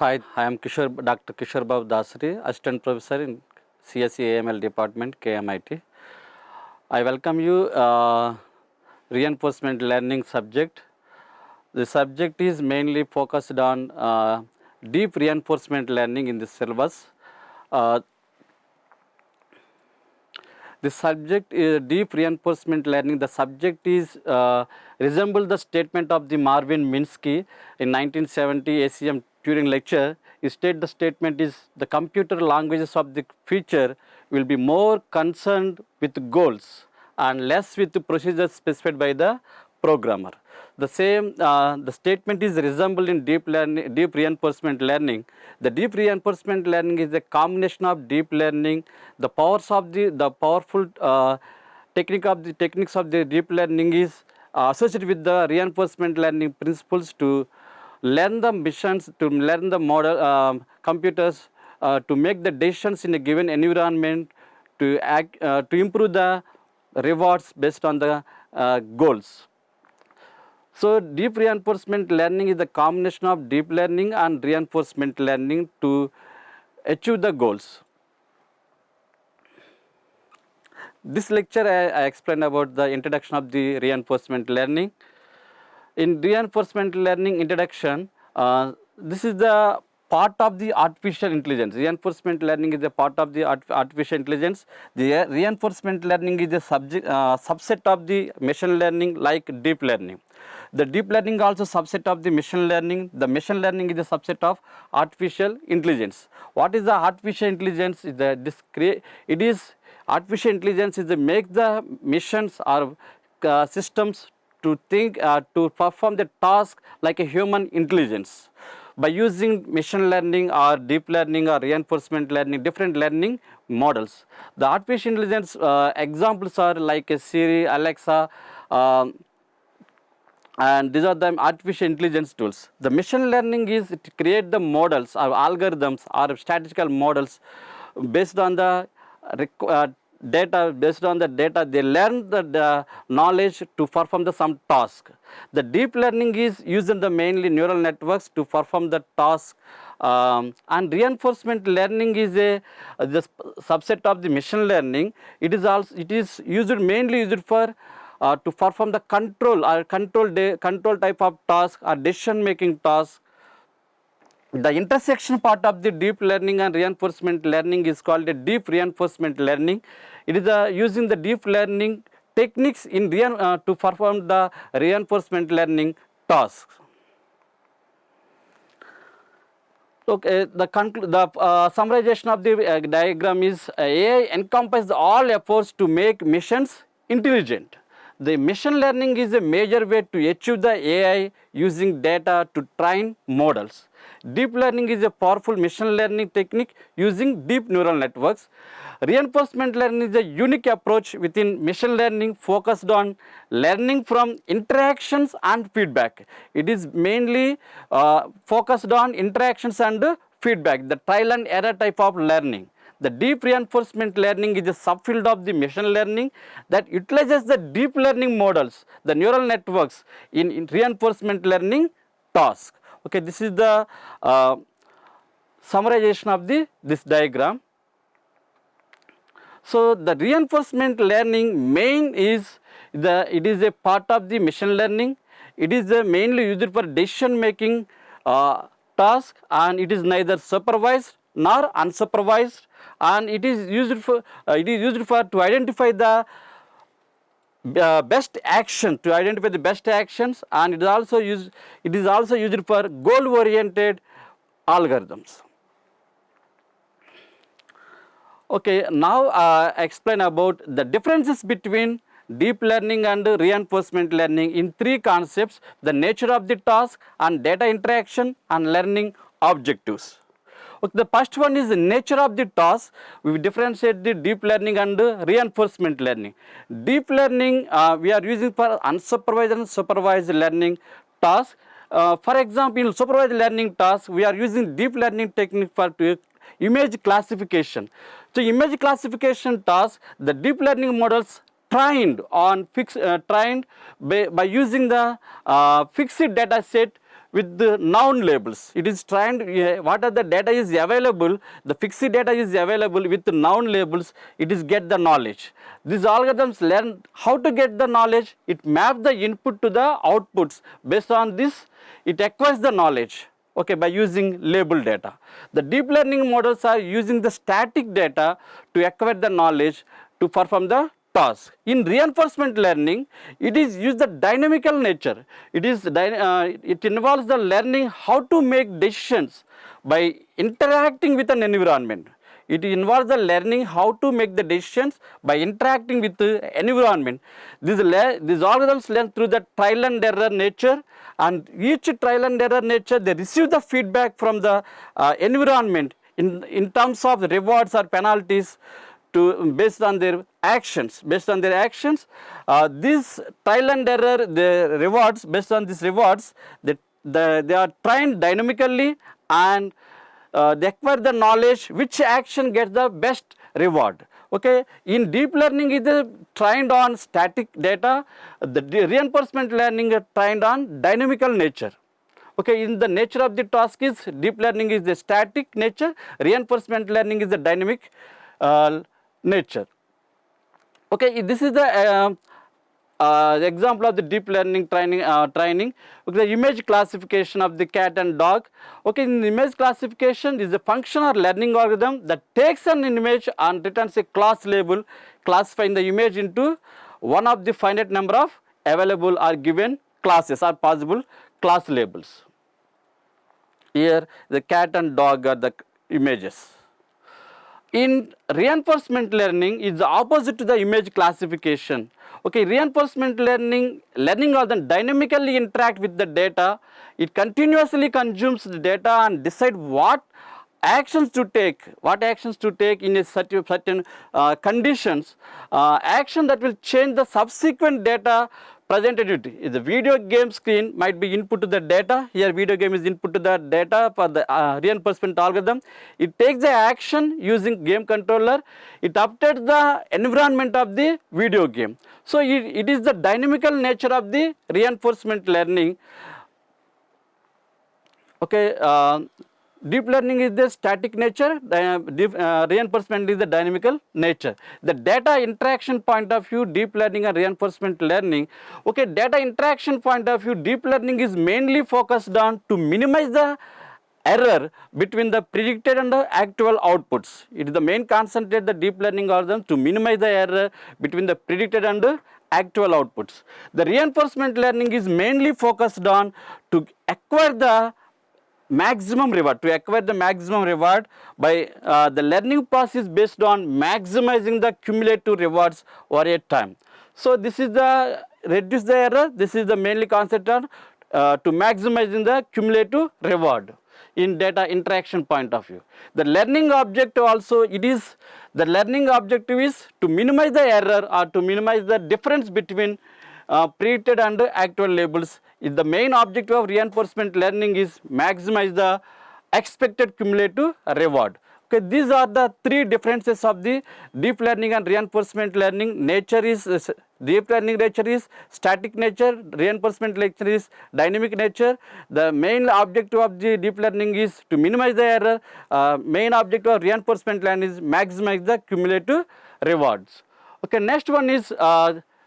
Hi, I am Dr. KISHOREBAbu DASARI, Assistant Professor in CSE AML Department, KMIT. I welcome you reinforcement learning subject. The subject is mainly focused on deep reinforcement learning in the syllabus. Uh, the subject is deep reinforcement learning. The subject is resemble the statement of the Marvin Minsky in 1970 ACM Turing lecture. He state the statement is the computer languages of the future will be more concerned with goals and less with the procedures specified by the programmer. The statement is resembled in deep reinforcement learning. The deep reinforcement learning is a combination of deep learning, the powers of the powerful techniques of the deep learning is associated with the reinforcement learning principles to learn the missions, to learn the model computers, to make the decisions in a given environment, to improve the rewards based on the goals. So, deep reinforcement learning is the combination of deep learning and reinforcement learning to achieve the goals. This lecture I explained about the introduction of the reinforcement learning. In reinforcement learning introduction, this is the part of the artificial intelligence. Reinforcement learning is a part of the artificial intelligence. The reinforcement learning is a subset of the machine learning like deep learning. The deep learning also subset of the machine learning. The machine learning is a subset of artificial intelligence. What is the artificial intelligence? It is artificial intelligence is to make the missions or systems to think to perform the task like a human intelligence by using machine learning or deep learning or reinforcement learning, different learning models. The artificial intelligence examples are like a Siri, Alexa, and these are the artificial intelligence tools. The machine learning is to create the models or algorithms or statistical models based on the data. Based on the data, they learn the knowledge to perform the some task. The deep learning is using the mainly neural networks to perform the task, and reinforcement learning is the subset of the machine learning. It is used mainly used for to perform the control type of task or decision making task. The intersection part of the deep learning and reinforcement learning is called a deep reinforcement learning. It is using the deep learning techniques in to perform the reinforcement learning tasks. Okay, the summarization of the diagram is AI encompasses all efforts to make machines intelligent. The machine learning is a major way to achieve the AI using data to train models. Deep learning is a powerful machine learning technique using deep neural networks. Reinforcement learning is a unique approach within machine learning focused on learning from interactions and feedback. It is mainly focused on interactions and feedback, the trial and error type of learning. The deep reinforcement learning is a subfield of the machine learning that utilizes the deep learning models, the neural networks in reinforcement learning tasks. Okay, this is the summarization of this diagram. So, the reinforcement learning main is it is a part of the machine learning. It is mainly used for decision making task, and it is neither supervised nor unsupervised, and it is used for to identify the best action, to identify the best actions, and it is also used for goal oriented algorithms. Okay, now explain about the differences between deep learning and reinforcement learning in three concepts: the nature of the task and data interaction and learning objectives. Okay, the first one is the nature of the task. We differentiate the deep learning and reinforcement learning. Deep learning we are using for unsupervised and supervised learning tasks. For example, in supervised learning tasks, we are using deep learning technique for image classification. So, image classification tasks, the deep learning models trained by using the fixed data set with the noun labels. It is trained, what are the data is available, the fixed data is available with the noun labels, it is get the knowledge. These algorithms learn how to get the knowledge, it maps the input to the outputs. Based on this, it acquires the knowledge, okay, by using label data. The deep learning models are using the static data to acquire the knowledge to perform the task. In reinforcement learning, it is use the dynamical nature. It involves the learning how to make decisions by interacting with an environment. It involves the learning how to make the decisions by interacting with the environment. These algorithms learn through the trial and error nature, and each trial and error nature, they receive the feedback from the environment in terms of rewards or penalties based on their actions. Based on their actions, this trial and error, the rewards, based on these rewards, they are trained dynamically, and they acquire the knowledge which action gets the best reward. Okay, in deep learning it is trained on static data, the reinforcement learning is trained on dynamical nature. Okay, in the nature of the task is deep learning is the static nature, reinforcement learning is the dynamic nature. Okay, this is the example of the deep learning training. Okay, the image classification of the cat and dog. Okay, in image classification is a function or learning algorithm that takes an image and returns a class label, classifying the image into one of the finite number of available or given classes or possible class labels. Here the cat and dog are the images. In reinforcement learning is the opposite to the image classification. Okay, reinforcement learning algorithm dynamically interact with the data. It continuously consumes the data and decide what actions to take in a certain conditions. Action that will change the subsequent data presented. The video game screen might be input to the data. Here video game is input to the data for the reinforcement algorithm. It takes the action using game controller. It updates the environment of the video game. So it is the dynamical nature of the reinforcement learning. Okay, deep learning is the static nature, reinforcement is the dynamical nature. The data interaction point of view, deep learning and reinforcement learning. Okay, data interaction point of view, deep learning is mainly focused on to minimize the error between the predicted and the actual outputs. It is the main concentrate the deep learning algorithm to minimize the error between the predicted and the actual outputs. The reinforcement learning is mainly focused on to acquire the maximum reward, by the learning process based on maximizing the cumulative rewards over a time. So this is the reduce the error, this is the mainly concept on to maximizing the cumulative reward in data interaction point of view. The learning objective also, the learning objective is to minimize the error or to minimize the difference between predicted and actual labels. The main objective of reinforcement learning is maximize the expected cumulative reward. Okay, these are the three differences of the deep learning and reinforcement learning. Deep learning nature is static nature, reinforcement nature is dynamic nature. The main objective of the deep learning is to minimize the error. Main objective of reinforcement learning is maximize the cumulative rewards. Okay, next one is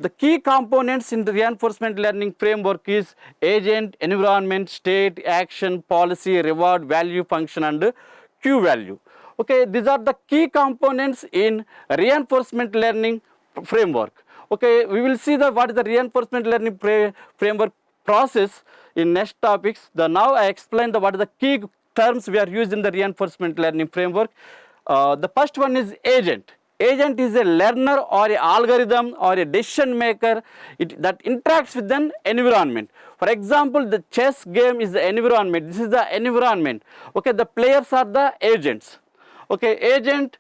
the key components in the reinforcement learning framework is agent, environment, state, action, policy, reward, value, function and Q value. Okay, these are the key components in reinforcement learning framework. Okay, we will see what is the reinforcement learning framework process in next topics. Now I explain what are the key terms we are using in the reinforcement learning framework. The first one is agent. Agent is a learner or an algorithm or a decision maker that interacts with an environment. For example, the chess game is the environment. This is the environment. Okay, the players are the agents. Okay, agent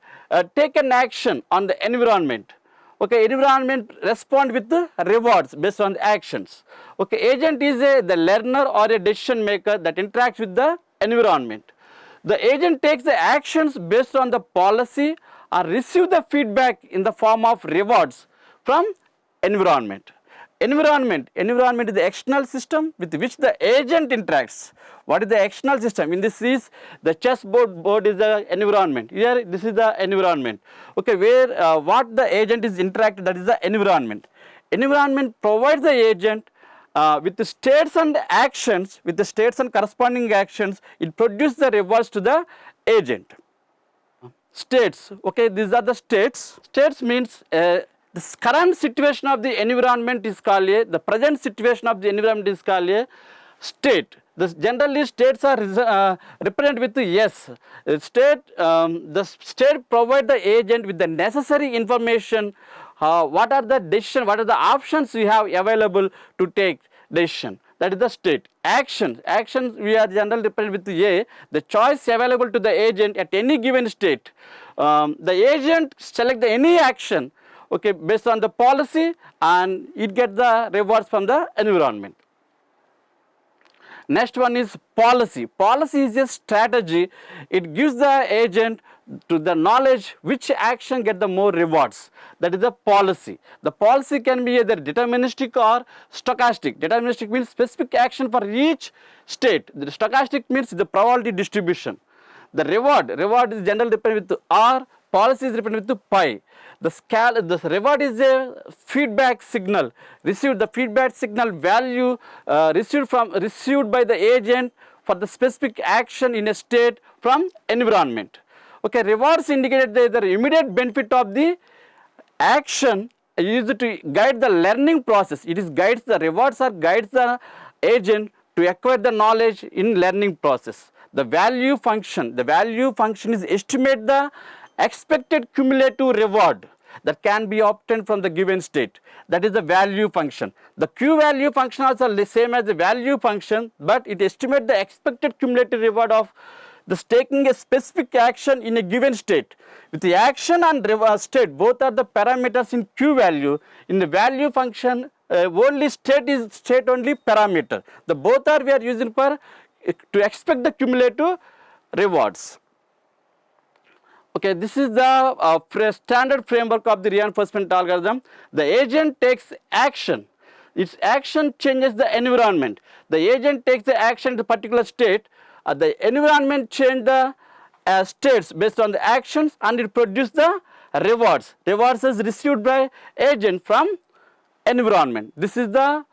take an action on the environment. Okay, environment respond with the rewards based on the actions. Okay, agent is the learner or a decision maker that interacts with the environment. The agent takes the actions based on the policy or receive the feedback in the form of rewards from environment. Environment is the external system with which the agent interacts. What is the external system? In this is the board is the environment. Here this is the environment. Okay, where what the agent is interacted, that is the environment. Environment provides the agent with the states and actions, with the states and corresponding actions, it produces the rewards to the agent. States, okay, these are the states. States means the current situation of the environment is called the present situation of the environment is called a state. Generally states are represented with the S. The state provide the agent with the necessary information. What are the decision, what are the options we have available to take decision. That is the state. Actions we are generally represented with A, the choice available to the agent at any given state. The agent select any action, okay, based on the policy, and it gets the rewards from the environment. Next one is policy. Policy is a strategy. It gives the agent to the knowledge which action get the more rewards. That is the policy. The policy can be either deterministic or stochastic. Deterministic means specific action for each state. The stochastic means the probability distribution. The reward is generally represented with R, policy is represented with pi. The reward is a feedback signal. The feedback signal value received by the agent for the specific action in a state from environment. Okay, rewards indicated the immediate benefit of the action used to guide the learning process. It is guides the rewards or guides the agent to acquire the knowledge in learning process. The value function is estimate the expected cumulative reward that can be obtained from the given state. That is the value function. The Q value function also the same as the value function, but it estimates the expected cumulative reward of the taking a specific action in a given state. With the action and state, both are the parameters in Q value. In the value function, only state is state only parameter. The both are we are using for to expect the cumulative rewards. Okay, this is the standard framework of the reinforcement algorithm. The agent takes action. Its action changes the environment. The agent takes the action to a particular state. The environment changes the states based on the actions, and it produces the rewards. Rewards is received by agent from environment. This is the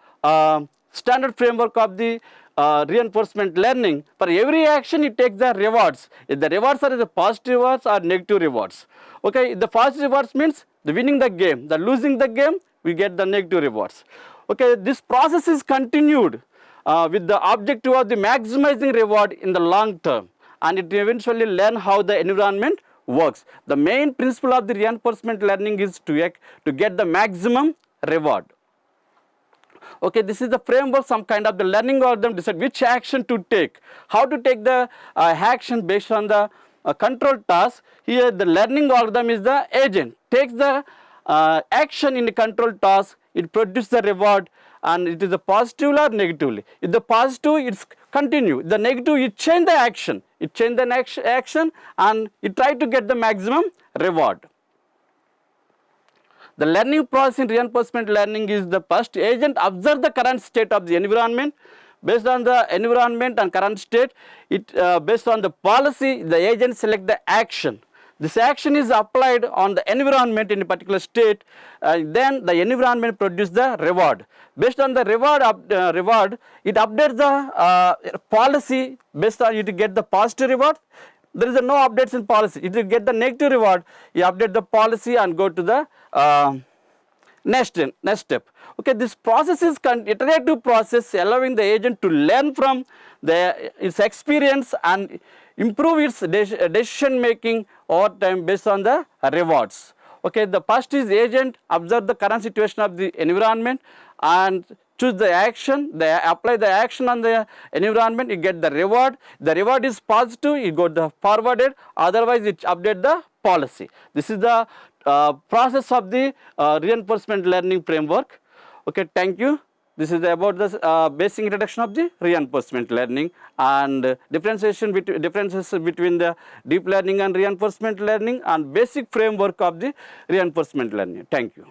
standard framework of the reinforcement learning. For every action it takes the rewards. If the rewards are the positive rewards or negative rewards. Okay, the positive rewards means the winning the game, the losing the game we get the negative rewards. Okay, this process is continued with the objective of the maximizing reward in the long term, and it eventually learn how the environment works. The main principle of the reinforcement learning is to get the maximum reward. Okay, this is the framework, some kind of the learning algorithm decide which action to take, how to take the action based on the control task. Here the learning algorithm is the agent, takes the action in the control task, it produces the reward, and it is a positive or negatively. If the positive, it's continue. The negative, it change the action. It change the action and it try to get the maximum reward. The learning process in reinforcement learning is the first agent observe the current state of the environment. Based on the environment and current state, based on the policy, the agent select the action. This action is applied on the environment in a particular state, then the environment produces the reward. Based on the reward, it updates the policy. Based on it to get the positive reward, there is no updates in policy. It will get the negative reward, you update the policy and go to the next step. Okay, this process is iterative process allowing the agent to learn from its experience and improve its decision making over time based on the rewards. Okay, the first is agent observe the current situation of the environment and choose the action, they apply the action on the environment, you get the reward. The reward is positive, you go the forwarded, otherwise it update the policy. This is the process of the reinforcement learning framework. Okay, thank you. This is about the basic introduction of the reinforcement learning and differences between the deep learning and reinforcement learning and basic framework of the reinforcement learning. Thank you.